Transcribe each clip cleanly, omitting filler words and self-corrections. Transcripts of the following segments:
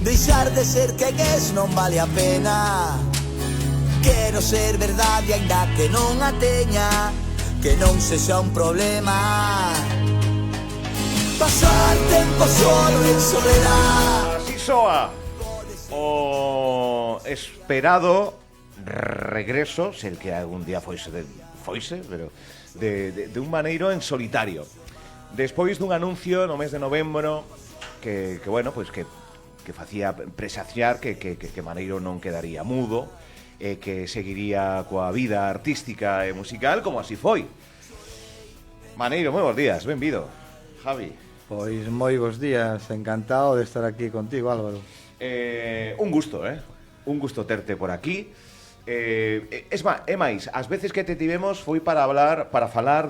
Deixar de ser quen es non vale a pena. Quero ser verdade aínda que non a teña, que non sexa un problema. Pasar tempo solo en soledad. Así soa o esperado regreso, se el que algún día foise, pero de un maneiro en solitario. Despois dun anuncio no mes de novembro que bueno, pois que facía presaciar que Maneiro non quedaría mudo, que seguiría coa vida artística e musical, como así foi. Maneiro, moi bons días, benvido. Javi. Pois moi bons días, encantado de estar aquí contigo, Álvaro. Un gusto, un gusto terte por aquí. É máis, as veces que te tivemos foi para falar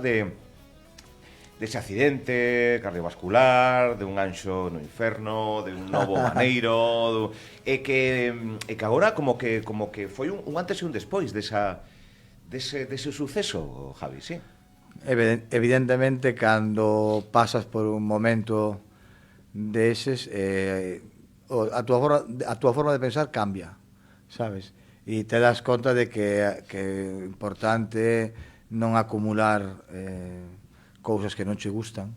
dese accidente cardiovascular, de un anxo no inferno, de un novo Maneiro, e que agora como que foi un antes e un despois dese suceso, Javi, sí. Evidentemente, cando pasas por un momento deses, a túa forma de pensar cambia, sabes? E te das conta de que é importante non acumular cousas que non che gustan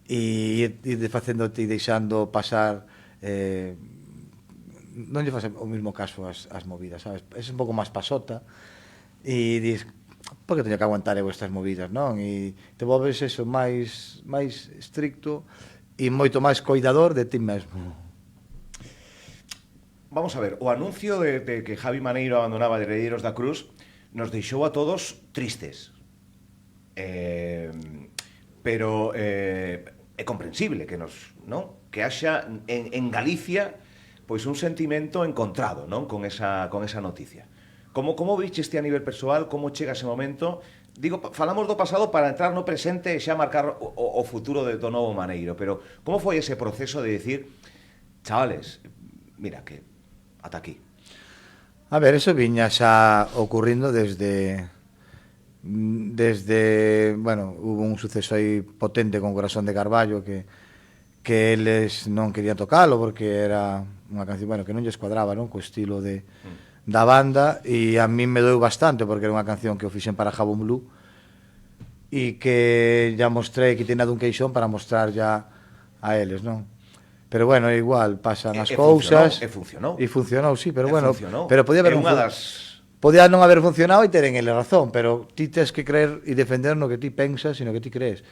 e ir facéndote e deixando pasar, non lle faz o mismo caso as movidas, sabes? É un pouco máis pasota e dis, por que teño que aguantar eu estas movidas, non? E te volves eso máis estricto e moito máis coidador de ti mesmo. Vamos a ver, o anuncio de que Javi Maneiro abandonaba Heredeiros da Cruz nos deixou a todos tristes. Pero é comprensible que que haxa en Galicia pois un sentimento encontrado, non, con esa noticia. Como viches este a nivel persoal, como chega ese momento? Digo, falamos do pasado para entrar no presente e xa marcar o futuro do novo Maneiro, pero como foi ese proceso de decir, chavales, mira que ata aquí? A ver, eso viña xa ocurrindo desde, bueno, hubo un suceso aí potente con Corazón de Carballo que eles non querían tocalo porque era unha canción, bueno, que non lle escuadraba, non, co estilo da banda, e a mí me doeu bastante porque era unha canción que o fixen para Jabón Blue e que ya mostrei que tiña dun queixón para mostrar ya a eles, non? Pero bueno, igual pasan as cousas. Funcionou. E funcionou, sí, pero bueno, funcionou. pero podía haber podía non haber funcionado e teren ele razón, pero ti tes que creer e defender no que ti pensas e no que ti crees.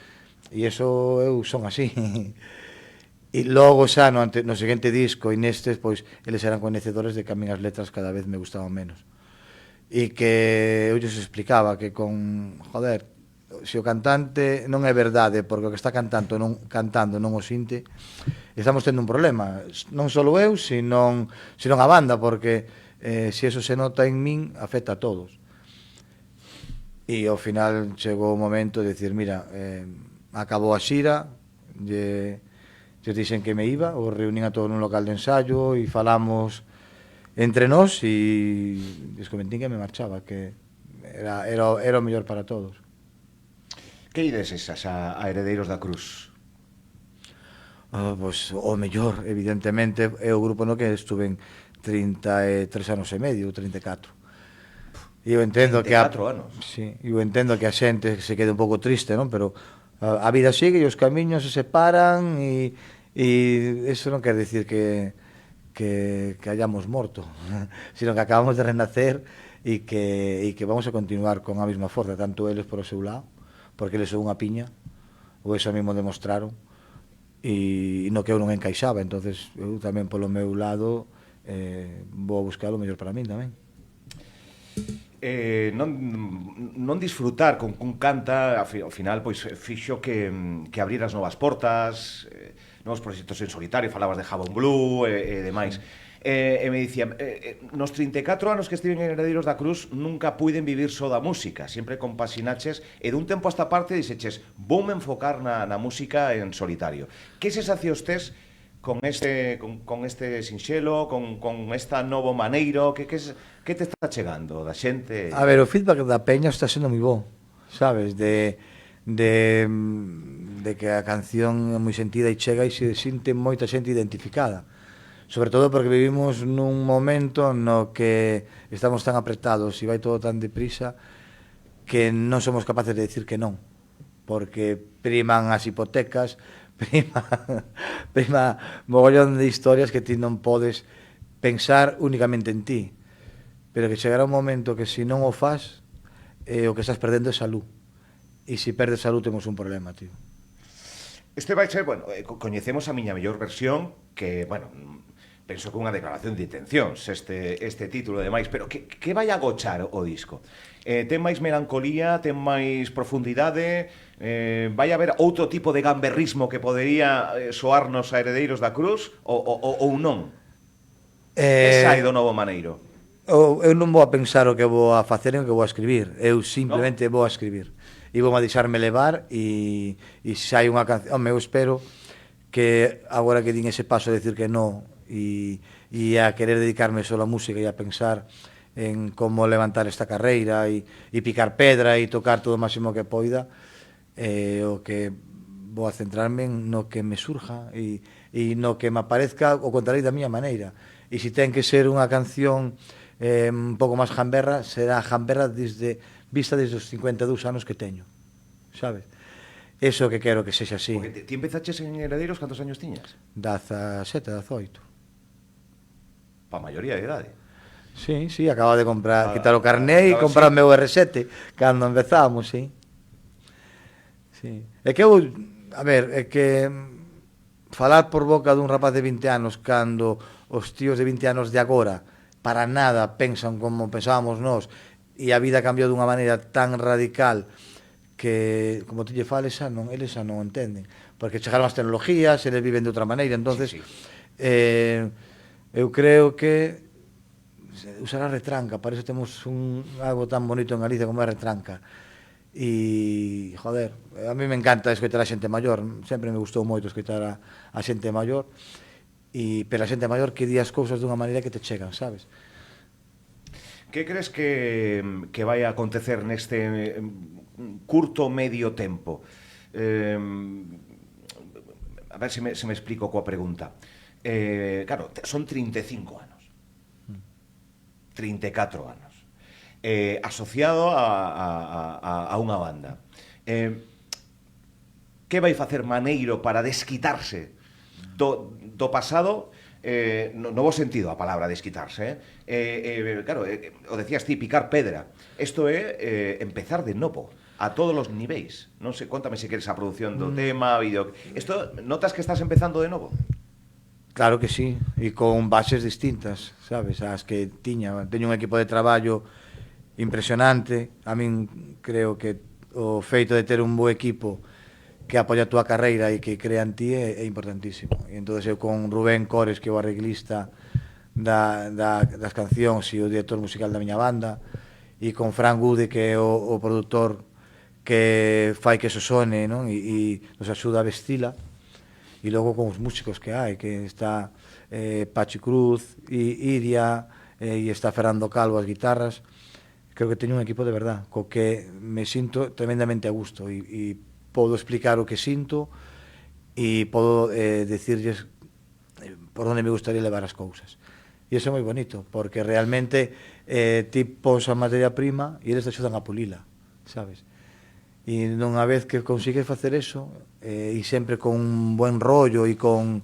E iso eu son así. E logo xa no seguinte disco e nestes, pois, eles eran coñecedores de que a mí as letras cada vez me gustaban menos. E que eu lles explicaba que joder, se o cantante non é verdade porque o que está cantando non o sinte, estamos tendo un problema, non só eu, sino a banda, porque se eso se nota en min, afecta a todos. E ao final chegou o momento de decir, mira, acabou a xira, lle dixen que me iba, o reunín a todo nun local de ensayo e falamos entre nós e lles comentín que me marchaba, que era o mellor para todos. Que ides esas a Heredeiros da Cruz? Pois o mellor, evidentemente, é o grupo no que estuve 33 anos e medio, 34. E eu entendo 34 anos. Sí, eu entendo que a xente se quede un pouco triste, non? Pero a vida sigue e os camiños se separan e eso non quer decir que hayamos morto, sino que acabamos de renacer e que vamos a continuar con a mesma forza, tanto eles por o seu lado, porque eles son unha piña, ou eso mesmo demostraron, e no que eu non encaixaba, entonces eu tamén polo meu lado vou a buscar o mellor para min tamén. Non disfrutar con cun canta ao final pois fixo que abriras novas portas, novos proxectos en solitario, falabas de Jabón Blue e demais. E me dicía, nos 34 anos que estiven en Heredeiros da Cruz nunca puiden vivir só da música, sempre compasinaches e dun tempo a esta parte dixeches, voume enfocar na música en solitario. Que sensacións tes con este sinxelo, con esta novo Maneiro, que te está chegando da xente? A ver, o feedback da peña está sendo moi bo, sabes, de que a canción é moi sentida e chega e se sinte moita xente identificada. Sobre todo porque vivimos nun momento no que estamos tan apretados e vai todo tan deprisa que non somos capaces de decir que non, porque priman as hipotecas, prima mogollón de historias que ti non podes pensar únicamente en ti, pero que chegará un momento que se non o faz, o que estás perdendo é salud, e se perdes salud temos un problema, tío. Este vai ser, bueno, coñecemos a miña mellor versión, que, bueno, penso que unha declaración de intencións este título de máis, pero que vai agochar o disco? Ten máis melancolía, ten máis profundidade, vai haber outro tipo de gamberrismo que podería soarnos a Heredeiros da Cruz ou non? Que sai do Novo Maneiro? Eu non vou a pensar o que vou a facer e o que vou a escribir, eu simplemente vou a escribir e vou a deixarme levar e se hai unha canción, eu espero que agora que din ese paso de decir que non e a querer dedicarme só a música e a pensar en como levantar esta carreira e picar pedra e tocar todo o máximo que poida, o que vou a centrarme no que me surja e no que me aparezca o contarei da miña maneira. E se ten que ser unha canción un pouco máis jamberra, será jamberra vista desde os 52 anos que teño, sabes? Eso que quero que sexa así. Porque ti empezaches en Heredeiros, cantos años tiñas? 17, 18. Pa maioría de idade. Sí, acaba de comprar, quitar o carné e comprar o meu R7 cando empezamos, sí. É que eu, a ver, é que falar por boca dun rapaz de 20 anos cando os tíos de 20 anos de agora para nada pensan como pensábamos nós e a vida cambiou dunha maneira tan radical que, como ti lle fales, eles xa non entenden, porque chegaron as tecnologías, eles viven de outra maneira, entonces eu creo que usar a retranca, para eso temos algo tan bonito en Galicia como a retranca. E, joder, a mí me encanta escoitar a xente maior, sempre me gustou moito escoitar a xente maior, pero a xente maior que di as cousas dunha maneira que te chegan, sabes? Que crees que vai a acontecer neste curto medio tempo? A ver se me explico coa pregunta. Claro, son 35 anos. 34 anos. Asociado a unha banda. Que vai facer Maneiro para desquitarse do pasado, no bo sentido a palabra desquitarse, claro, o decías ti, picar pedra. Isto é empezar de novo, a todos os niveis. Non sei, contame se queres a produción do tema, vídeo. Isto, notas que estás empezando de novo? Claro que sí, e con bases distintas, sabes, as que teño un equipo de traballo impresionante. A min creo que o feito de ter un bo equipo que apoia a túa carreira e que crea en ti é importantísimo. E entón eu con Rubén Cores, que é o arreglista das cancións e o director musical da miña banda, e con Fran Gude, que é o produtor que fai que eso sone, non? E nos axuda a vestila. E logo con os músicos que hai, que está Pachi Cruz, Iria, e está Fernando Calvo as guitarras. Creo que teño un equipo de verdad, co que me sinto tremendamente a gusto e podo explicar o que sinto e podo decirles por onde me gustaría levar as cousas. E iso é moi bonito, porque realmente ti pos a materia prima e eles te axudan a pulila, sabes? E nunha vez que consigues facer eso, e sempre con un buen rollo e con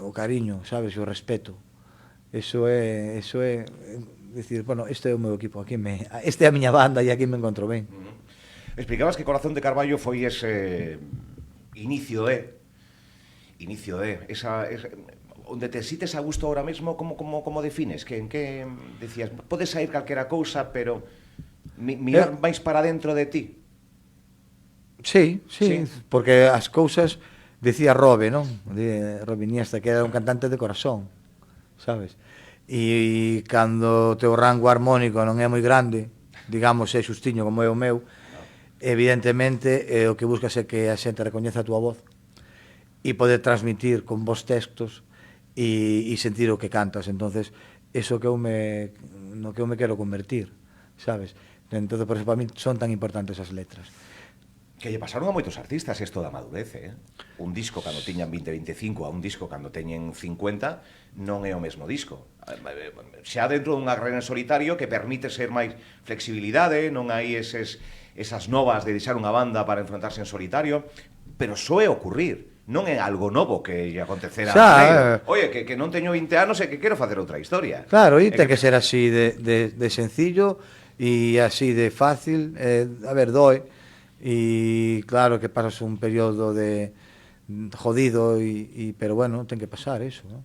o cariño, sabes, e o respeto, eso é decir, bueno, este é o meu equipo, este é a miña banda e aquí me encontro ben. Explicabas que Corazón de Carballo foi ese inicio de esa onde te sites a gusto ahora mesmo, como defines? Que en que decías, podes sair calquera cousa, pero mirar máis para dentro de ti? Sí, porque as cousas, decía Robe, non? Robe Iniesta, que era un cantante de corazón, sabes? E cando o teu rango armónico non é moi grande, digamos, é xustiño como é o meu, evidentemente o que buscas é que a xente recoñeza a túa voz e poder transmitir con vos textos e sentir o que cantas. Entonces, eso que no que eu me quero convertir, sabes? Entonces, por eso, para mí son tan importantes as letras. Que lle pasaron a moitos artistas isto da madurez, Un disco cando tiñan 20, 25 a un disco cando teñen 50 non é o mesmo disco. Xa dentro dunha carreira en solitario que permite ser máis flexibilidade, non hai esas novas de deixar unha banda para enfrontarse en solitario, pero só é ocurrir. Non é algo novo que lle acontecera a Oye, que non teño 20 anos e que quero facer outra historia. Claro, e ten que ser así de sencillo e así de fácil. A ver, doe. E claro que pasas un período de jodido pero bueno, ten que pasar eso, ¿no?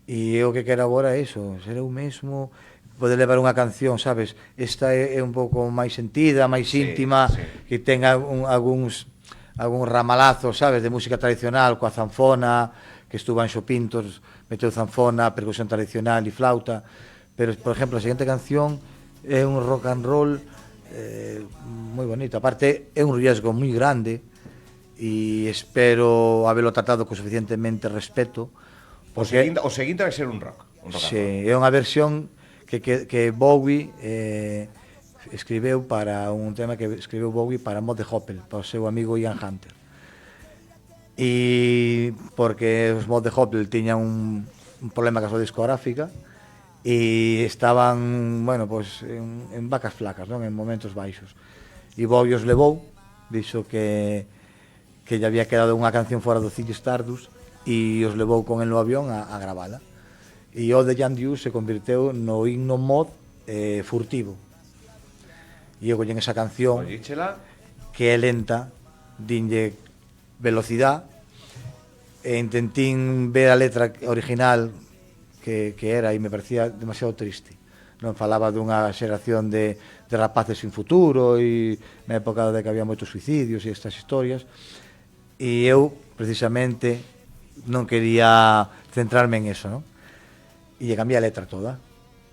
E o que quero agora é iso, ser eu mesmo, poder levar unha canción, sabes? Esta é un pouco máis sentida, máis íntima, que ten algúns ramalazos, sabes, de música tradicional coa zanfona, que estuvo en Xopintos, meteu zanfona, percusión tradicional e flauta, pero por exemplo, a seguinte canción é un rock and roll moi bonito. Aparte é un riesgo moi grande e espero habelo tratado con suficientemente respeto, porque o seguinte vai ser un rock. Sí, é unha versión que Bowie escribeu para un tema que escribeu Bowie para Mod de Hoppel, para o seu amigo Ian Hunter. E porque os Mod de Hoppel tiñan un problema ca súa discográfica e estaban, bueno, pues, en vacas flacas, non? En momentos baixos. E Bowie os levou, dixo que lle había quedado unha canción fora do Ziggy Stardust e os levou con el no avión a gravala. E o de Jan Dew se convirteu no himno mod furtivo. E eu collen esa canción que é lenta, dinlle velocidade, e intentín ver a letra original que era, e me parecía demasiado triste. Non falaba dunha xeración de rapaces sin futuro e na época de que había moitos suicidios e estas historias, e eu precisamente non quería centrarme en eso, non? E lle cambié a letra toda.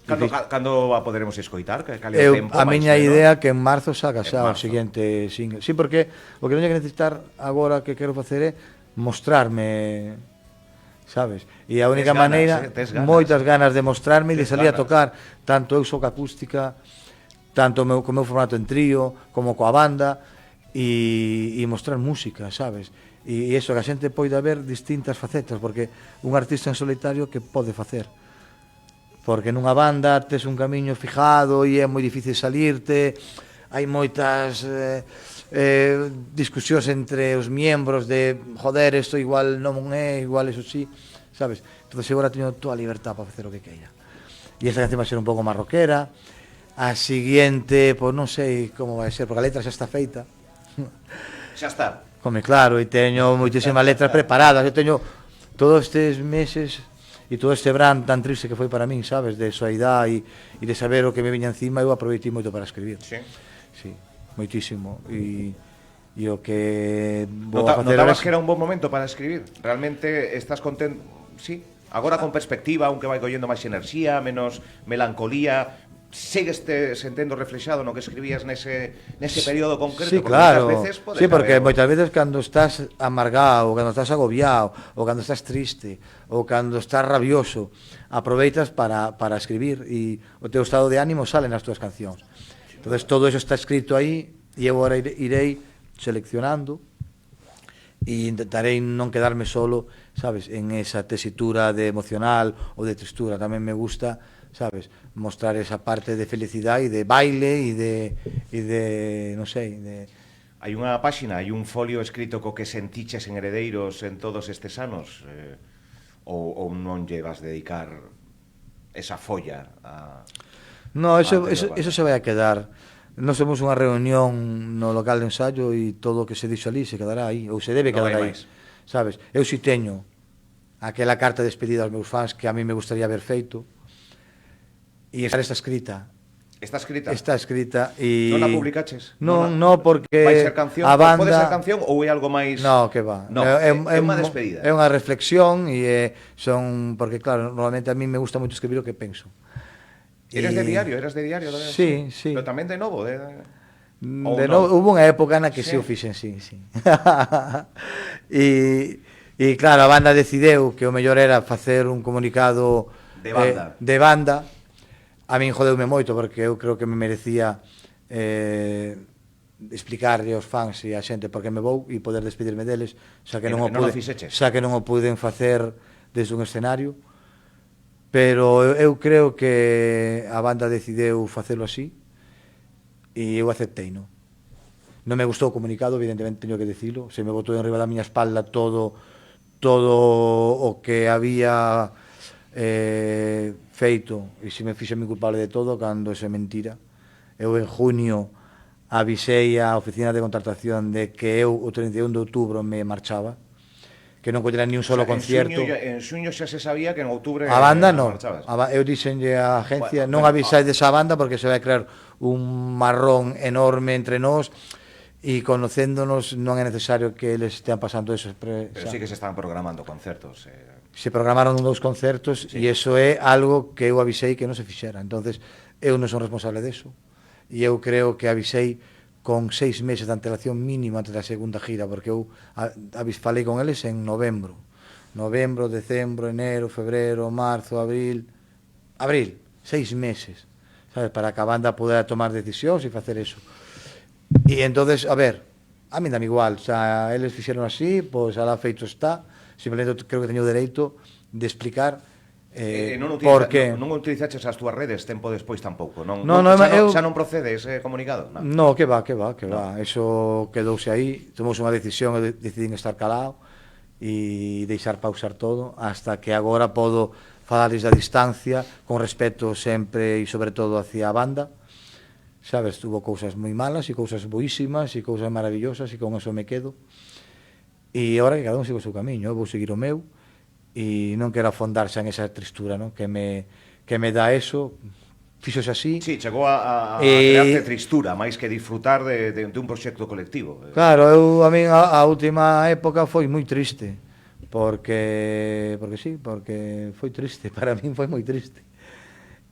Cando a poderemos escoitar? A miña idea que en marzo saca xa o seguinte single. Sí, porque o que non hai que necesitar agora que quero facer é mostrarme, sabes? E a única maneira, moitas ganas de mostrarme e de salir a tocar, tanto eu soco acústica, tanto co meu formato en trío, como coa banda, e mostrar música, sabes? E iso, que a xente poida ver distintas facetas, porque un artista en solitario que pode facer? Porque nunha banda tes un camiño fijado e é moi difícil salirte, hai moitas discusións entre os miembros de joder, isto igual non é, igual eso sí, sabes? Entón agora teño toda a libertad para facer o que queira. E esta canción vai ser un pouco máis rockera. A seguinte, pois non sei como vai ser, porque a letra xa está feita. Xa está. Come claro, e teño moitísimas letras preparadas. Eu teño todos estes meses e todo este verán tan triste que foi para min, sabes, de soidade e de saber o que me viña encima, eu aproveitei moito para escribir. Sí. Sí, moitísimo. E o que vou a facer... Notabas que era un bon momento para escribir? Realmente estás contento? Sí. Agora con perspectiva, aunque vai collendo máis enerxía, menos melancolía, sigues sentendo reflexado no que escribías nese período concreto? Sí, claro. Sí, porque moitas veces cando estás amargado, ou cando estás agobiado, ou cando estás triste, ou cando estás rabioso, aproveitas para escribir e o teu estado de ánimo sale nas túas cancións. Entonces todo eso está escrito aí e eu agora irei seleccionando e intentarei non quedarme solo, sabes, en esa tesitura de emocional ou de tristura. Tamén me gusta, sabes, mostrar esa parte de felicidade e de baile e de non sei, de... Hai unha páxina, hai un folio escrito co que sentiches en Heredeiros en todos estes anos, ou non lle vas dedicar esa folla a... No, eso se vai a quedar. Nós temos unha reunión no local de ensayo e todo o que se dixo ali se quedará aí, ou se debe quedar aí, sabes? Eu si teño aquela carta de despedida aos meus fans que a mí me gustaría haber feito, e está escrita. Está escrita? Está escrita e... Non a publicaches? Non, porque vai ser canción? A banda... Pode ser canción ou é algo máis... No, que va. No, é unha despedida. É unha reflexión e son... Porque claro, normalmente a mí me gusta moito escribir o que penso. Eras de diario tamén? Sí, sí. Pero tamén de novo, hubo unha época na que sí o fixen, sí. E claro, a banda decideu que o mellor era facer un comunicado de banda. A min jodeume moito porque eu creo que me merecía explicarlle aos fans e a xente por que me vou e poder despedirme deles, xa que E non o non o pude, fixeches? xa que non o puden facer desde un escenario, pero eu creo que a banda decideu facelo así e eu aceptei, non? Non me gustou o comunicado, evidentemente teño que dicilo, se me botou en riba da miña espalda todo o que había feito, e se me fixe mi culpable de todo, cando eso é mentira. Eu en junio avisei a oficina de contratación de que eu o 31 de outubro me marchaba, que non collera ni un solo concierto. En xuño xa se sabía que en outubro A banda non. marchabas. Eu dixenlle á agencia, Bueno, non avisáis desa banda porque se vai crear un marrón enorme entre nós e conocéndonos non é necesario que eles estean pasando eso. Pero sí que se estaban programando concertos. Se programaron 2 concertos e iso é algo que eu avisei que non se fixera. Entonces, eu non son responsable deso. E eu creo que avisei con 6 meses de antelación mínima antes da segunda gira, porque eu falei con eles en novembro, decembro, enero, febrero, marzo, abril, 6 meses, sabes, para que a banda pudera tomar decisións e facer eso. E entonces, a ver, a mí dame igual, xa eles fixeron así, pois alá feito está, simplemente creo que teño o dereito de explicar porque non utilizaches as túas redes tempo despois tampouco, non? Xa non procede ese comunicado? No, que va. Eso quedouse aí, tomous unha decisión e decidín estar calado e deixar pausar todo hasta que agora podo falarles da distancia con respeto sempre e sobre todo hacia a banda. Sabes, tuvo cousas moi malas e cousas boísimas e cousas maravillosas e con eso me quedo. E agora que cada un sigo o seu camiño, eu vou seguir o meu e non quero afondarse en esa tristura, non? Que me dá eso, fixose así. Sí, chegou a crearte tristura, máis que disfrutar de un proxecto colectivo. Claro, a min a última época foi moi triste, porque foi triste, para min foi moi triste.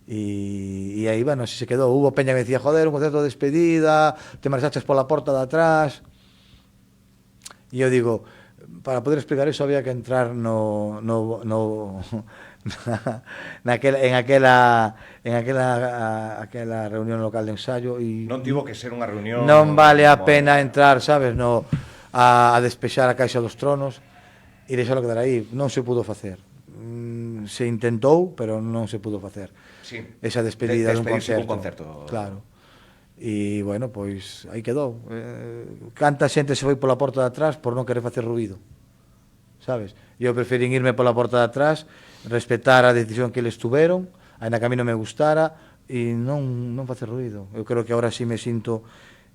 E aí, bueno, así se quedou. Hubo peña que decía, joder, un concerto de despedida, te marchaches pola porta de atrás. E eu digo, para poder explicar eso había que entrar en aquela reunión local de ensayo e non tivo que ser unha reunión. Non vale a pena entrar, sabes, a despexar a Caixa dos Tronos e deixalo quedar aí. Non se pudo facer. Se intentou, pero non se pudo facer. Sí. Esa despedida dun concerto. Claro. E, bueno, pois, aí quedou. Canta xente se foi pola porta de atrás por non querer facer ruído, sabes? Eu preferín irme pola porta de atrás, respetar a decisión que eles tuveron, ainda que a mí non me gustara, e non facer ruído. Eu creo que agora sí me sinto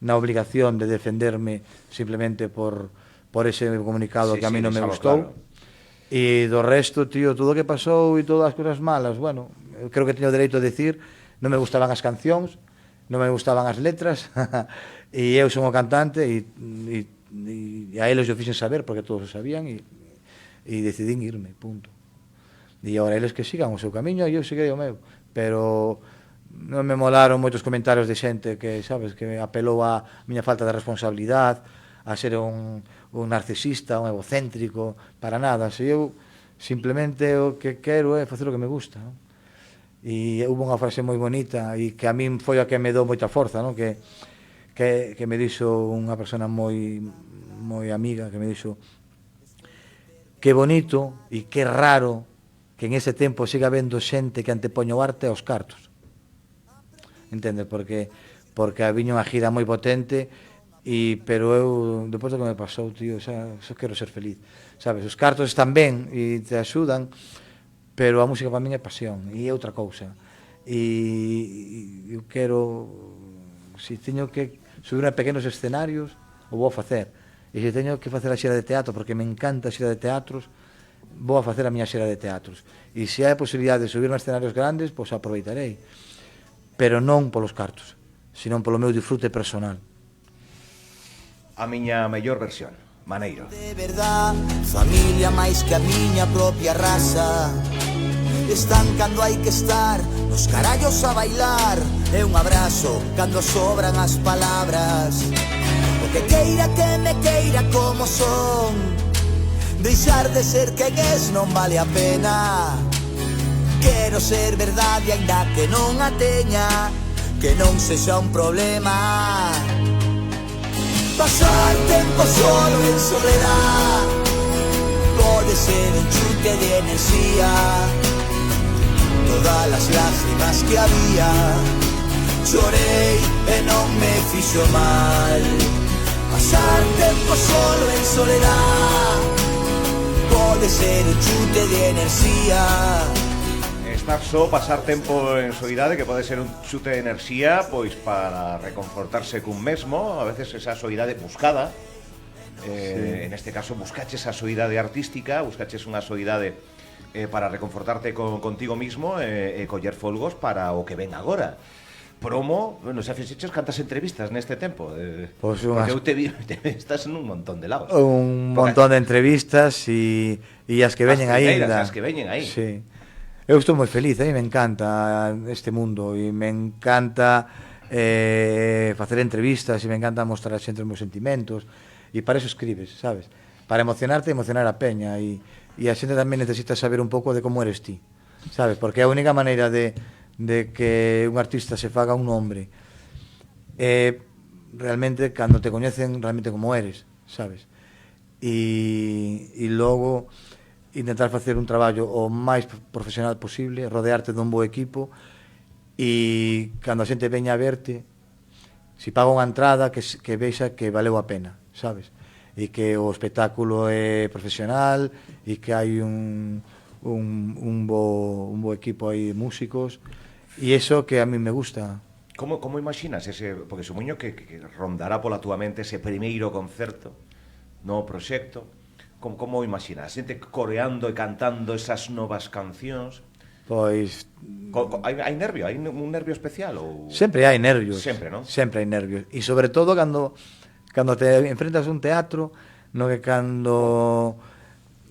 na obligación de defenderme simplemente por ese comunicado que a mí non me gustou. Claro. E do resto, tío, todo o que pasou e todas as cousas malas, bueno, eu creo que teño o dereito de decir, non me gustaban as cancións, non me gustaban as letras e eu son o cantante e a eles o fixen saber porque todos o sabían e decidín irme, punto. E agora eles que sigan o seu camiño e eu seguirei o meu, pero non me molaron moitos comentarios de xente que, sabes, que apelou a miña falta de responsabilidade, a ser un narcisista, un egocéntrico, para nada. Se eu simplemente o que quero é facer o que me gusta, non? E hubo unha frase moi bonita e que a min foi a que me dou moita forza, non? Que me dixo unha persona moi amiga, que me dixo que bonito e que raro que en ese tempo siga habendo xente que antepoña o arte aos cartos, entendes? Porque viña unha gira moi potente pero eu, depois do que me pasou, tío, xa quero ser feliz, sabes? Os cartos están ben e te axudan, pero a música para min é pasión e é outra cousa e eu quero, se teño que subir a pequenos escenarios o vou a facer, e se teño que facer a xera de teatro porque me encanta a xera de teatros, vou a facer a miña xera de teatros, e se hai a posibilidade de subir a escenarios grandes, pois aproveitarei, pero non polos cartos, senón polo meu disfrute personal. A miña mellor versión, Maneiro. De verdad, familia máis que a miña propia raza. Están cando hai que estar, nos carallos a bailar. E un abrazo cando sobran as palabras. O que queira que me queira como son. Deixar de ser quen es non vale a pena. Quero ser verdade aínda que non a teña, que non sexa un problema. Pasar tempo solo en soledad pode ser un chute de enerxía. Todas as lágrimas que había chorei e non me fixo mal. Pasar tempo solo en soledad pode ser un chute de enerxía. Estar só, pasar tempo en soidade, que pode ser un chute de enerxía, pois para reconfortarse cun mesmo, a veces esa soidade buscada. En este caso buscaches a soidade artística, buscaches unha soidade para reconfortarte contigo mismo e coller folgos para o que ven agora. Promo, bueno, xa fixeches cantas entrevistas neste tempo? Pois porque eu te vi, estás en un montón de lados. Un montón de entrevistas e as que veñen aínda. As que veñen aí. Sí. Eu estou moi feliz, me encanta este mundo e me encanta facer entrevistas e me encanta mostrar a xente os meus sentimentos e para eso escribes, sabes? Para emocionarte e emocionar a peña e a xente tamén necesita saber un pouco de como eres ti, sabes? Porque a única maneira de que un artista se faga un nombre realmente cando te coñecen realmente como eres, sabes? E logo intentar facer un traballo o máis profesional posible, rodearte dun bo equipo e cando a xente veña a verte, si paga unha entrada, que vexa que valeu a pena, sabes? E que o espectáculo é profesional e que hai un bo equipo aí de músicos e iso que a mí me gusta. Como imaginas ese, porque supoño que rondará pola túa mente ese primeiro concerto no proxecto? Como imaginas? A xente coreando e cantando esas novas cancións? Pois... Hai nervio? Hai un nervio especial? Ou... Sempre hai nervios. Sempre, non? Sempre hai nervios. E sobre todo cando te enfrentas a un teatro, no que cando...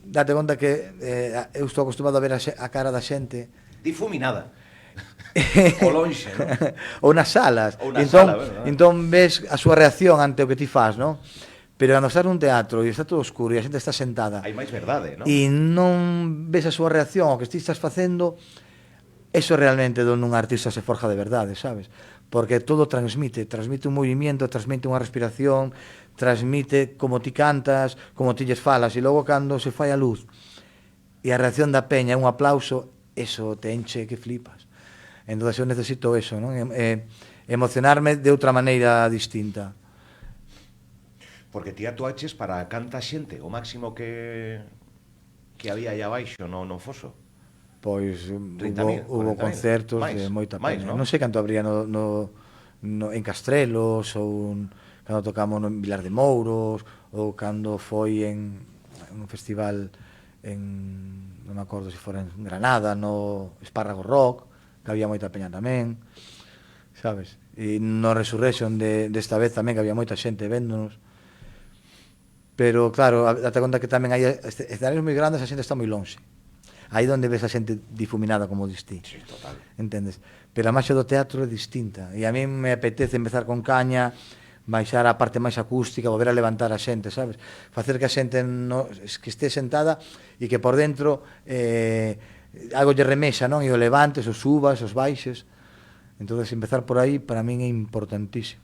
Date conta que eu estou acostumado a ver a cara da xente... Difuminada. O lonxe, non? Ou nas salas. Ou nas salas, verdad? Entón ves a súa reacción ante o que ti faz, non? Pero cando estás nun teatro e está todo oscuro e a xente está sentada hai máis verdade, non? E non ves a súa reacción ao que ti estás facendo, eso realmente donde un artista se forja de verdade, sabes? Porque todo transmite un movimiento, transmite unha respiración, transmite como ti cantas, como ti lles falas, e logo cando se fai a luz e a reacción da peña é un aplauso, eso te enche que flipas. Entón eu necesito eso, non? Emocionarme de outra maneira distinta. Porque ti actuaches para canta xente, o máximo que había aí abaixo no foso. Pois hubo concertos de moita peña. Non sei canto habría en Castrelos ou cando tocamos no Vilar de Mouros ou cando foi en un festival non me acordo se fora en Granada, no Espárrago Rock, que había moita peña tamén, sabes? E no Resurrection desta vez tamén que había moita xente véndonos. Pero claro, date conta que tamén hai escenarios moi grandes, a xente está moi lonxe. Aí onde ves a xente difuminada como distí. Sí, total. Entendes? Pero a máxia do teatro é distinta. E a mí me apetece empezar con caña, baixar a parte máis acústica, volver a levantar a xente, sabes? Facer que a xente que este sentada e que por dentro algo lle remexa, non? E o levantes, os subas, os baixes. Entón, empezar por aí para min é importantísimo.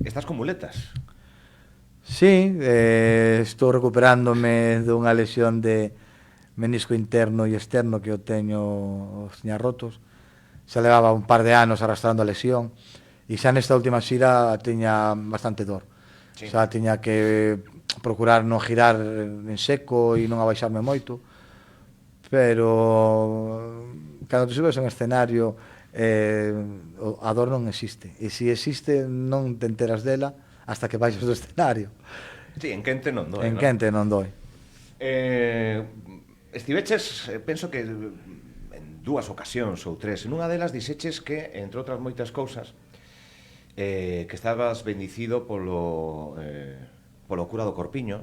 Estás con muletas? Sí, estou recuperándome dunha lesión de menisco interno e externo que eu teño, os tiña rotos. Xa levaba un par de anos arrastrando a lesión e xa nesta última xira tiña bastante dor. Sí. Xa tiña que procurar non girar en seco e non abaixarme moito, pero cando te subes a un escenario a dor non existe, e se existe non te enteras dela hasta que baixas do escenario. Sí, en quente non doi. En quente non doi. Estiveches, penso que en dúas ocasións ou tres, en unha delas dixeches que, entre outras moitas cousas, que estabas bendicido polo cura do Corpiño.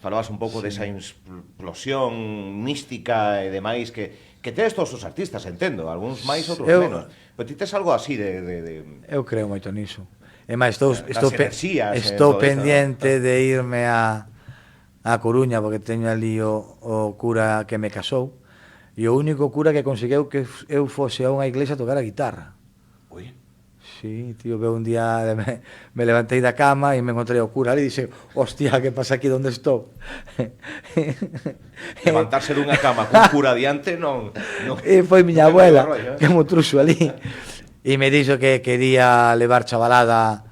Falabas un pouco desa explosión mística e demais que tedes todos os artistas, entendo, algúns máis, outros menos. Pero ti tes algo así de... Eu creo moito niso. E máis, estou todo pendiente de irme a Coruña, porque teño ali o cura que me casou, e o único cura que conseguiu que eu fose a unha iglesia a tocar a guitarra. Ui. Sí, tío, veo un día, me levanté da cama e me encontré ao cura ali e dixe, hostia, que pasa aquí donde estou? Levantarse dunha cama cun cura diante non E foi miña non é abuela, moi rollo, que mo truxo ali. E me dixo que quería levar chavalada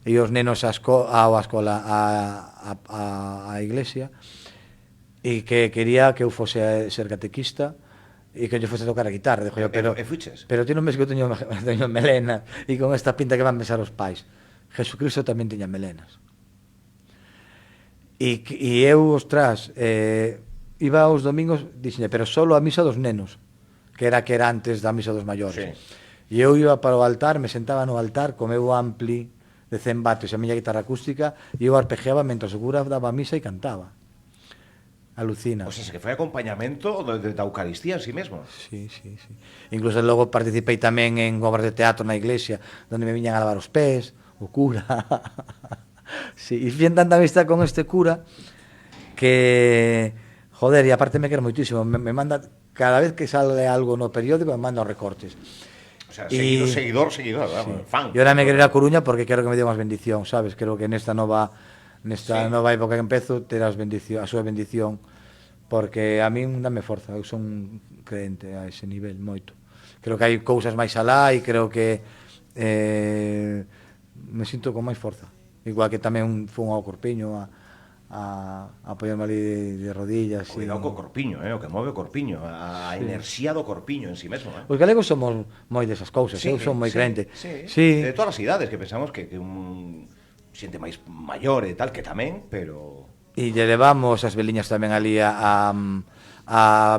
e os nenos á escola, á iglesia, e que quería que eu fose a ser catequista e que yo fose a tocar a guitarra. Dixo yo, pero fuches? pero ti non ves que eu teño melena e con esta pinta que van besar os pais. Jesucristo tamén tiña melenas. E eu, ostras, iba aos domingos, dixenlle, pero solo a misa dos nenos, que era antes da misa dos maiores. Sí. E eu iba para o altar, me sentaba no altar co meu ampli de 100 vatios e a miña guitarra acústica e eu arpejeaba mentre o cura daba misa e cantaba. Alucina. O sea, que foi acompañamento da Eucaristía en sí mesmo. Sí. Incluso logo participei tamén en obras de teatro na iglesia, donde me viñan a lavar os pés, o cura. Sí, e fien tanta amistad con este cura que, joder, e aparte me quero moitísimo, me manda, cada vez que sale algo no periódico, me manda os recortes. O sea, seguidor, vamos, fan. E ahora me quero ir a Coruña porque quero que me dé unhas bendición, sabes? Creo que nesta nova época que empezo terás a súa bendición, porque a min dame forza, eu son creente a ese nivel moito. Creo que hai cousas máis alá e creo que me sinto con máis forza. Igual que tamén fun ao Corpiño a apoiarme ali de rodillas. Cuidado co Corpiño, o que move o Corpiño, a enerxía do Corpiño en sí mesmo. Os galegos somos moi desas cousas, eu son moi crente. Sí. De todas as idades que pensamos que un xente máis maior e tal, que tamén, pero... E lle levamos as veliñas tamén ali a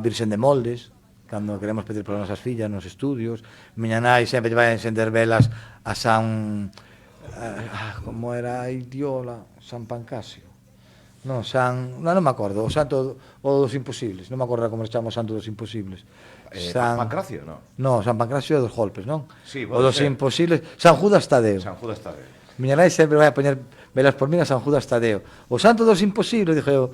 Virxen de Moldes, cando queremos pedir para as nosas fillas nos estudios. Miña nai sempre vai a encender velas a San... como era a Idiola? San Pancasio? Non, non me acordo, o santo dos imposibles, non me acordo como se chama o santo dos imposibles. San Pancracio, non? Non, San Pancracio é dos golpes, non? Sí, o dos imposibles, San Judas Tadeo. San Judas Tadeo. Miña nai sempre vai a poñer velas por min a San Judas Tadeo. O santo dos imposibles, dixo eu,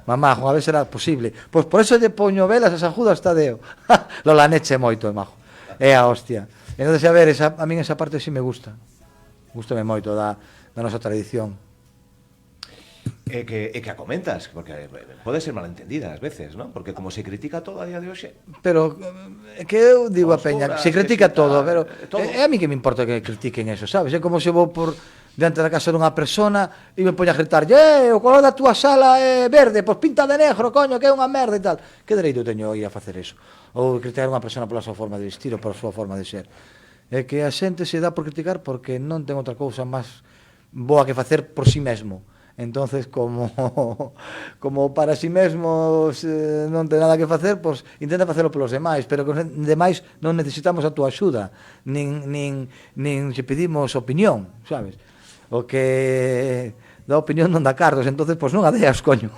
mamá, a ver será posible. Pois por eso lle poño velas a San Judas Tadeo. Lo laneche moito, majo. É a hostia. Entón, a ver, a min esa parte sí me gusta. Gústame moito da nosa tradición. E que a comentas, porque pode ser malentendida ás veces, non? Porque como se critica todo a día de hoxe... Pero que eu digo a peña, se critica todo, pero é a mí que me importa que critiquen eso, sabes? É como se vou por diante da casa dunha persona e me poña a gritar, o color da túa sala é verde, pois pinta de negro, coño, que é unha merda e tal. Que dereito teño ir a facer eso? Ou criticar unha persona pola súa forma de vestir ou pola súa forma de ser? É que a xente se dá por criticar porque non ten outra cousa máis boa que facer por si mesmo. Entonces, como para si mesmo non ten nada que facer, pois intenta facelo polos demais, pero que os demais non necesitamos a túa axuda, nin se pedimos opinión, sabes? O que dá opinión non dá cartos, entonces pois non a deas, coño.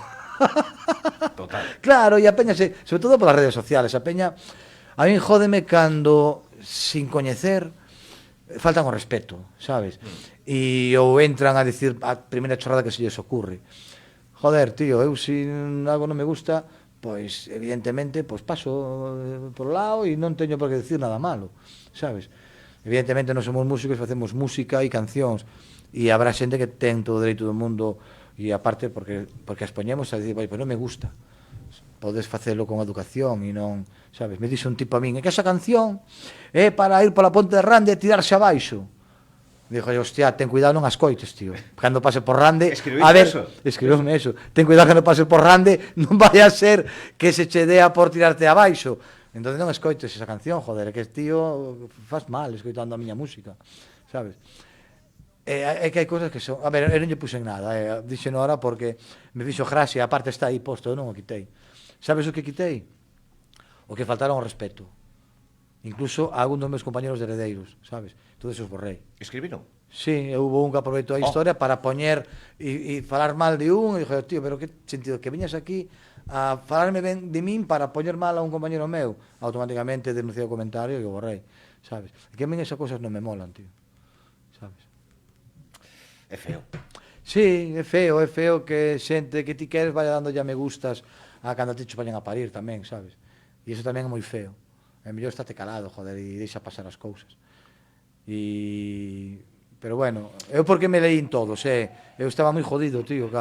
Total. Claro, e a peña, sobre todo polas redes sociales, a peña, a mí jódeme cando, sin coñecer, faltan o respeto, sabes? E ou entran a dicir a primeira chorrada que se lles ocurre. Joder, tío, eu se algo non me gusta, pois evidentemente pois paso por lado e non teño por que dicir nada malo, sabes? Evidentemente non somos músicos, facemos música e cancións e habrá xente que ten todo o dereito do mundo e aparte porque as poñemos a dicir, pois non me gusta. Podes facelo con educación e non, sabes? Me dixe un tipo a min, é que esa canción é para ir pola ponte de Rande e tirarse abaixo. Dixo, hostia, ten cuidado, non as coites, tío. Cando pase por Rande, a ver, escribiume eso. Ten cuidado que non pase por Rande, non vai a ser que se che dea por tirarte abaixo. Entón non escoites esa canción, joder, que tío faz mal escoitando a miña música, sabes? É que hai cousas que son... A ver, eu non lle puxen nada, dixen ahora porque me fixo gracia, a parte está aí posto, eu non o quitei. Sabes o que quitei? O que faltaron ao respeto. Incluso a algún dos meus compañeros de heredeiros, sabes? Todo eso os borrei. Escribiron? Sí, hubo un que aproveitou a historia para poñer e falar mal de un e dixo, tío, pero que sentido que viñas aquí a falarme ben de min para poñer mal a un compañero meu? Automáticamente denunciei o comentario e o borrei, sabes? Que a min esas cosas non me molan, tío, sabes? É feo. Sí, é feo que xente que ti queres vaya dando ya me gustas a cando te vayan a parir tamén, sabes? E iso tamén é moi feo. É mellor estate calado, joder, e deixa pasar as cousas. Pero bueno, eu porque me leín todos, eu estaba moi jodido, tío,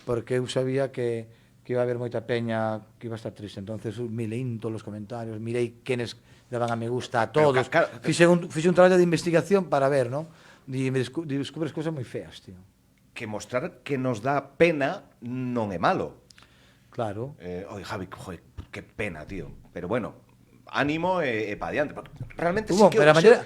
porque eu sabía que iba a haber moita peña que iba a estar triste, entonces me leín todos os comentarios, mirei quenes daban a me gusta a todos, fixe un traballo de investigación para ver, non? E descubres cosas moi feas, tío. Que mostrar que nos dá pena non é malo. Claro. Oi, Javi, joder, que pena, tío. Pero bueno, ánimo e pa diante. Realmente sí que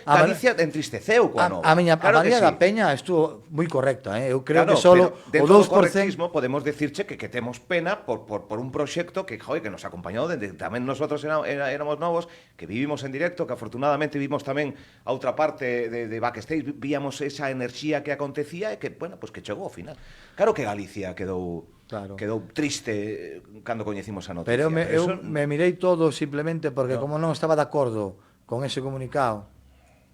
Galicia entristeceu coa nova. A miña da Peña estuvo moi correcta, eu creo que solo o 2%... correctismo podemos decirche que temos pena por un proxecto que, joder, que nos acompañou dende tamén nosotros éramos novos, que vivimos en directo, que afortunadamente vimos tamén a outra parte de backstage, víamos esa enerxía que acontecía e que, bueno, pues que chegou ao final. Claro que Galicia quedou triste cando coñecimos a noticia. Pero eu me mirei todo simplemente porque como non estaba de acordo con ese comunicado,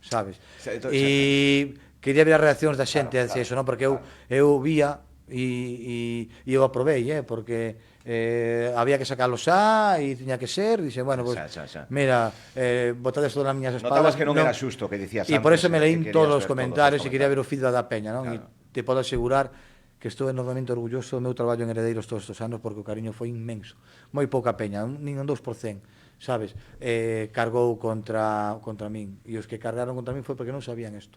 sabes? E quería ver as reaccións da xente hacia eso, non? Porque eu vía e eu aprobei, porque había que sacarlo xa e tiña que ser, dixe, bueno, pues, mira, botades todas as miñas espaldas. Notabas que non era xusto que dicías antes. E por eso me leín todos os comentarios e quería ver o feedback da peña, non? E te podo asegurar que estou enormemente orgulloso do meu traballo en Heredeiros todos estes anos porque o cariño foi inmenso. Moi pouca peña, nin un 2%, sabes? Cargou contra min. E os que cargaron contra min foi porque non sabían isto,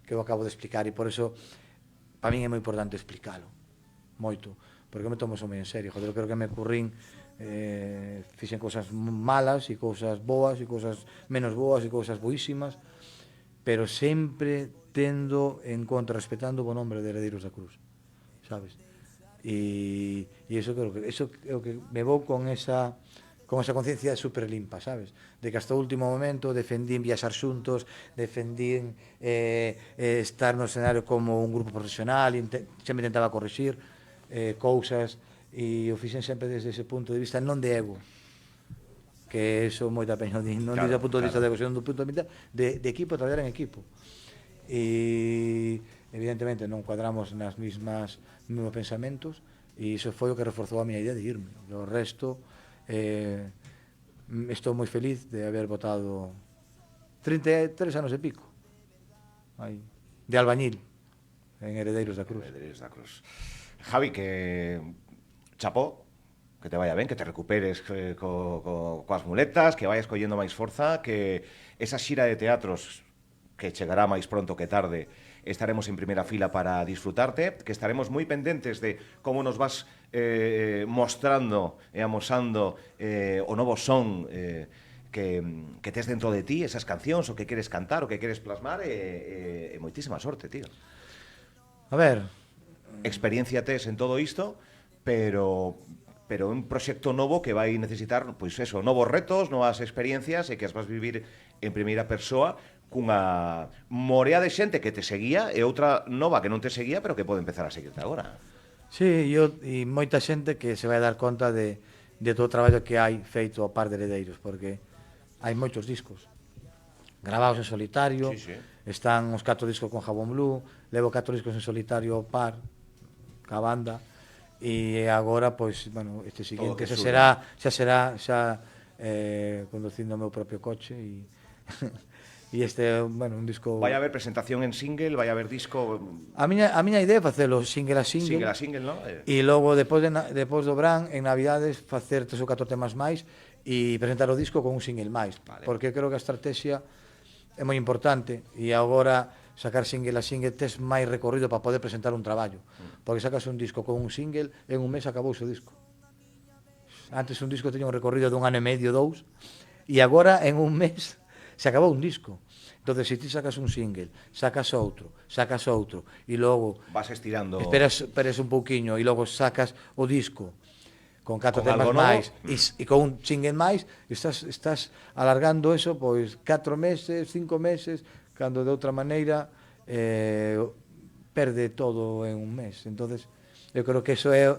que eu acabo de explicar, e por eso, para min é moi importante explicalo. Moito. Porque eu me tomo eso moi en serio. Joder, eu creo que me currín, fixen cousas malas e cousas boas e cousas menos boas e cousas boísimas, pero sempre tendo en conta, respetando o bo nombre de Heredeiros da Cruz, sabes? E iso creo que eso é o que me vou con esa conciencia super limpa, sabes? De que hasta o último momento defendín viaxar xuntos, defendín estar no escenario como un grupo profesional, sempre intentaba corrixir cousas, e o fixen sempre desde ese punto de vista, non de ego, que eso moita peña non desde o punto de vista de ego, senón do punto de vista de equipo, traballar en equipo. E evidentemente non cuadramos nas mesmos pensamentos, e iso foi o que reforzou a miña idea de irme. O resto, estou moi feliz de haber votado 33 anos e pico de albañil en Heredeiros da Cruz. Javi, que chapó, que te vaya ben, que te recuperes coas muletas, que vayas collendo máis forza, que esa xira de teatros que chegará máis pronto que tarde, estaremos en primeira fila para disfrutarte, que estaremos moi pendentes de como nos vas mostrando e amosando o novo son que tes dentro de ti, esas cancións, o que queres cantar, o que queres plasmar, e moitísima sorte, tío. A ver, experiencia tes en todo isto, pero un proxecto novo que vai necesitar, pois eso, novos retos, novas experiencias, e que as vas vivir en primeira persoa cunha morea de xente que te seguía e outra nova que non te seguía, pero que pode empezar a seguirte agora. Sí, e moita xente que se vai dar conta de todo o traballo que hai feito ao par de Heredeiros, porque hai moitos discos gravados en solitario, están os 4 discos con Jabón Blue, levo 4 discos en solitario ao par, ca banda, e agora, pois, bueno, este seguinte xa será conducindo o meu propio coche, e este, bueno, un disco... Vai haber presentación en single, vai haber disco... A miña idea é facelo single a single. Single a single, non? E logo, depois do Bran, en Navidades, facer 3 ou 4 temas máis e presentar o disco con un single máis. Vale. Porque creo que a estrategia é moi importante, e agora sacar single a single tes máis recorrido para poder presentar un traballo. Porque sacas un disco con un single, en un mes acabouse o disco. Antes un disco teña un recorrido de 1 ano e medio, 2, e agora en un mes se acabou un disco. Entonces, se ti sacas un single, sacas outro, e logo vas estirando, esperas un pouquiño, e logo sacas o disco con 4 temas máis e con un single máis, estás alargando eso pois 4 meses, 5 meses, cando de outra maneira perde todo en un mes. Entonces, eu creo que eso é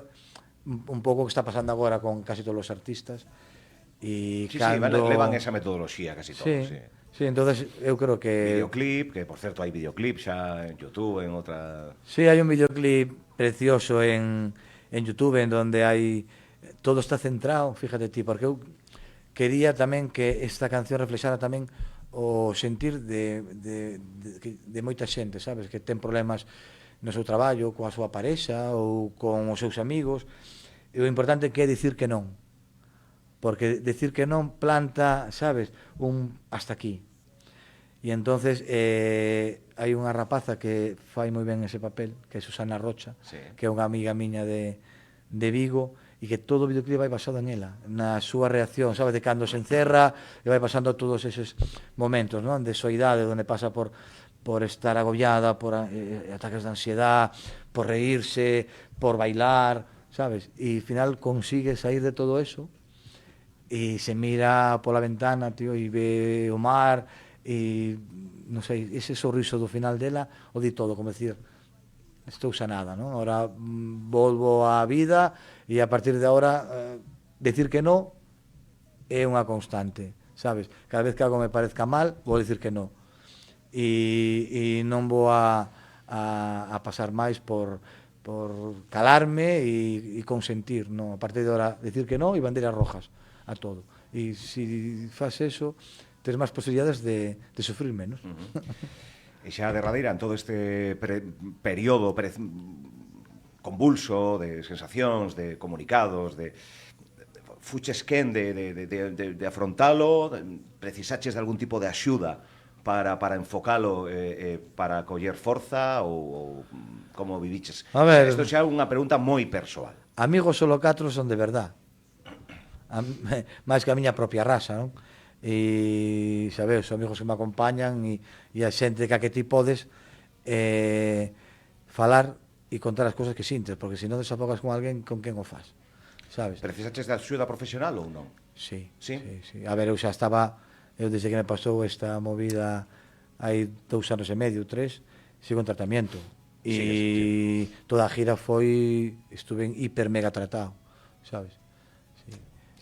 un pouco o que está pasando agora con casi todos os artistas. Sí, levan esa metodoloxía casi todos. Sí, entonces eu creo que... Videoclip, que por certo hai videoclip xa en YouTube, en outra... Sí, hai un videoclip precioso en YouTube, en donde hai... Todo está centrado, fíjate ti, porque eu quería tamén que esta canción reflexara tamén o sentir de moita xente, sabes, que ten problemas no seu traballo, coa súa parexa ou con os seus amigos, e o importante que é dicir que non, porque decir que non planta, sabes, un hasta aquí. E entonces hai unha rapaza que fai moi ben ese papel, que é Susana Rocha, sí, que é unha amiga miña de Vigo, e que todo o videoclip vai basado en ela, na súa reacción, sabes, de cando se encerra e vai pasando todos eses momentos, non? De soidade, onde pasa por estar agobiada, por ataques de ansiedad, por reírse, por bailar, sabes? E ao final consigue sair de todo eso e se mira pola ventana, tío, e ve o mar e non sei, ese sorriso do final dela o di todo, como decir, estou sanada, non? Ahora volvo á vida e a partir de agora decir que non é unha constante, sabes? Cada vez que algo me parezca mal, vou dicir que non. E non vou a pasar máis por calarme e consentir, non? A partir de agora decir que non e bandeiras rojas a todo. E se faz eso, tens máis posibilidades de sufrir menos. E xa derradeira en todo este período convulso de sensacións, de comunicados, fuches quen de afrontalo, precisaches de algún tipo de axuda para enfocalo, para coller forza ou como viviches? A ver, isto xa é unha pregunta moi persoal. Amigos solo 4 son de verdad, máis que a miña propia raza, non? E sabes, os amigos que me acompañan e a xente que a que ti podes falar e contar as cousas que sintes, porque se non desafogas con alguén, con quen o faz, sabes? Precisaches de axuda profesional ou non? Sí, sí? Sí. A ver, eu xa estaba, desde que me pasou esta movida hai 2 anos e medio, 3, sigo en tratamento e toda a gira estuve en hiper mega tratado, sabes?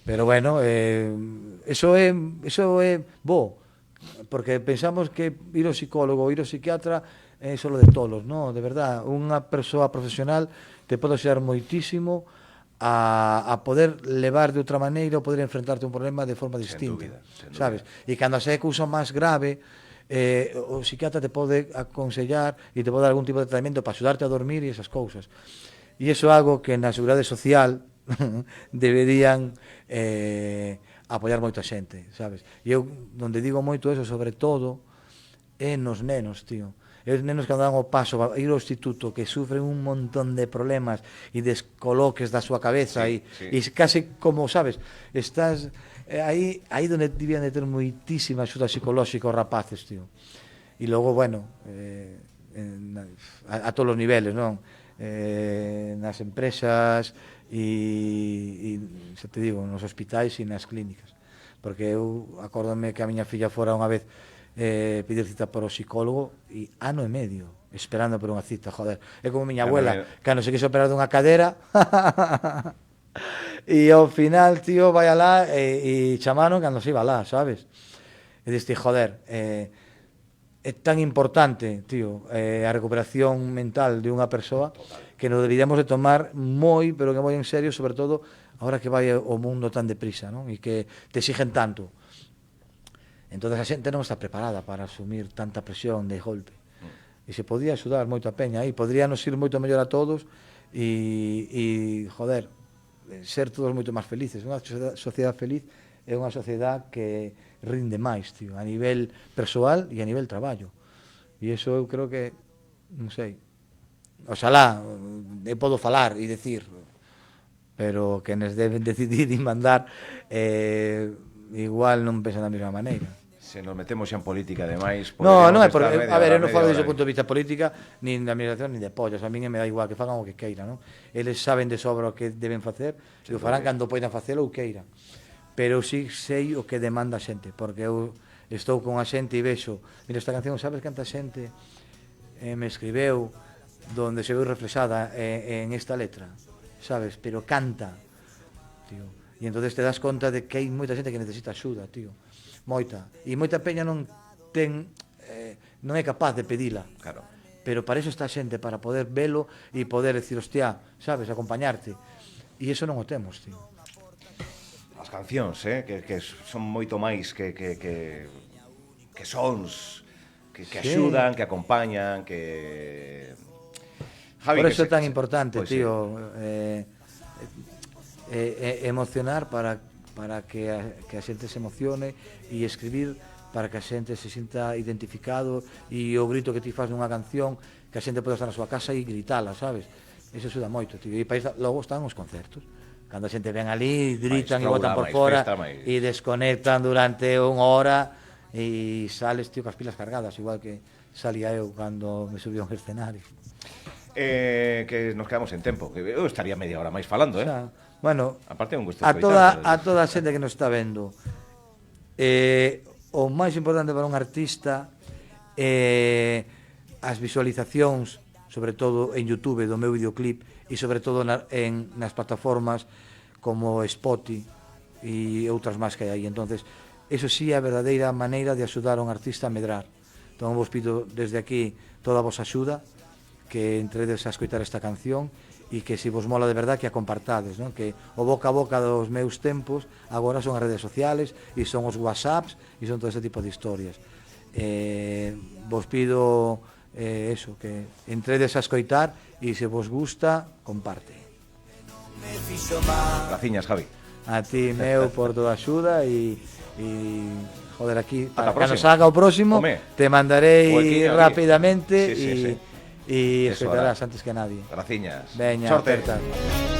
Pero bueno, eso é bo, porque pensamos que ir ao psicólogo ou ir ao psiquiatra é solo de tolos, non, de verdad, unha persoa profesional te pode axudar moitísimo a poder levar de outra maneira ou poder enfrentarte un problema de forma distinta, sabes? E cando se é cousa máis grave, o psiquiatra te pode aconsellar e te pode dar algún tipo de tratamento para axudarte a dormir e esas cousas. E iso é algo que na Seguridade Social deberían apoiar moito a xente, sabes? E eu, onde digo moito eso, sobre todo, é nos nenos, tío. E os nenos cando dan o paso a ir ao instituto, que sufren un montón de problemas e descoloques da súa cabeza, e case como, sabes, estás aí onde debían de ter moitísima axuda psicolóxica os rapaces, tío. E logo, bueno, a todos os niveles, non? Nas empresas e xa te digo, nos hospitais e nas clínicas, porque eu acórdame que a miña filla fora unha vez pedir cita para o psicólogo e ano e medio esperando por unha cita, joder, é como miña abuela, cando se quiso operar dunha cadera e ao final, tío, vai alá e chamaron cando se iba alá, sabes? E diste, joder, é tan importante, tío, a recuperación mental de unha persoa que nos deberíamos de tomar moi, pero que moi en serio, sobre todo agora que vai o mundo tan deprisa, non? E que te exigen tanto. Entón a xente non está preparada para asumir tanta presión de golpe. E se podía axudar moito a peña aí, podríanos ir moito mellor a todos e joder, ser todos moito máis felices. Unha sociedade feliz é unha sociedade que rinde máis, tío, a nivel persoal e a nivel traballo. E iso eu creo que, non sei, oxalá, eu podo falar e decir, pero que nos deben decidir e mandar igual non pensan da mesma maneira. Se nos metemos xa en política, ademais... Non é porque, a ver, eu non falo desde o punto de vista política, nin de administración, nin de pollas, a mí me dá igual que fagan o que queiran, non? Eles saben de sobra o que deben facer, e o farán cando poidan facelo ou queiran. Pero eu sí sei o que demanda a xente, porque eu estou con a xente e vexo, mira esta canción, sabes canta xente me escribeu donde se veu reflexada en esta letra, sabes, pero canta, tío, e entonces te das conta de que hai moita xente que necesita axuda, tío, moita, e moita peña non é capaz de pedila, claro, pero para eso está a xente, para poder velo e poder decir, hostia, sabes, acompañarte, e iso non o temos, tío. As cancións, que son moito máis que sons que Sí. axudan, que acompañan, que... Javi, Por que eso é se- tan se- importante, pois tío, emocionar para que a xente se emocione e escribir para que a xente se sinta identificado e o grito que ti faz nunha canción que a xente pode estar na súa casa e gritala, sabes? Eso axuda moito, tío. E para iso, logo están os concertos. Cando a xente ven ali, gritan e trouda, botan por máis fora festa, máis- e desconectan durante unha hora e sales, tío, cas pilas cargadas, igual que salía eu cando me subí a un escenario. Que nos quedamos en tempo, que eu estaría media hora máis falando, O sea, bueno, Aparte é un gusto a escoitar, pero- toda a xente que nos está vendo, o máis importante para un artista é as visualizacións, sobre todo en YouTube do meu videoclip e sobre todo nas plataformas como Spotify e outras máis que hai. Entonces, eso sí é a verdadeira maneira de axudar a un artista a medrar. Entón vos pido desde aquí toda a vosa axuda, que entredes a escoitar esta canción e que se vos mola de verdad que a compartades, non? Que o boca a boca dos meus tempos agora son as redes sociales e son os WhatsApps e son todo ese tipo de historias. Vos pido eso, que entredes a escoitar e se vos gusta, comparte. Graciñas, Javi. A ti, meu, por toda a axuda e joder, aquí Ata a para que nos próxima. haga o próximo Home. te mandarei Huequiño aquí. rapidamente Sí, sí, sí. e Eso escoitarás hará. antes que nadie. Graciñas. Veña, Sorte. aperta.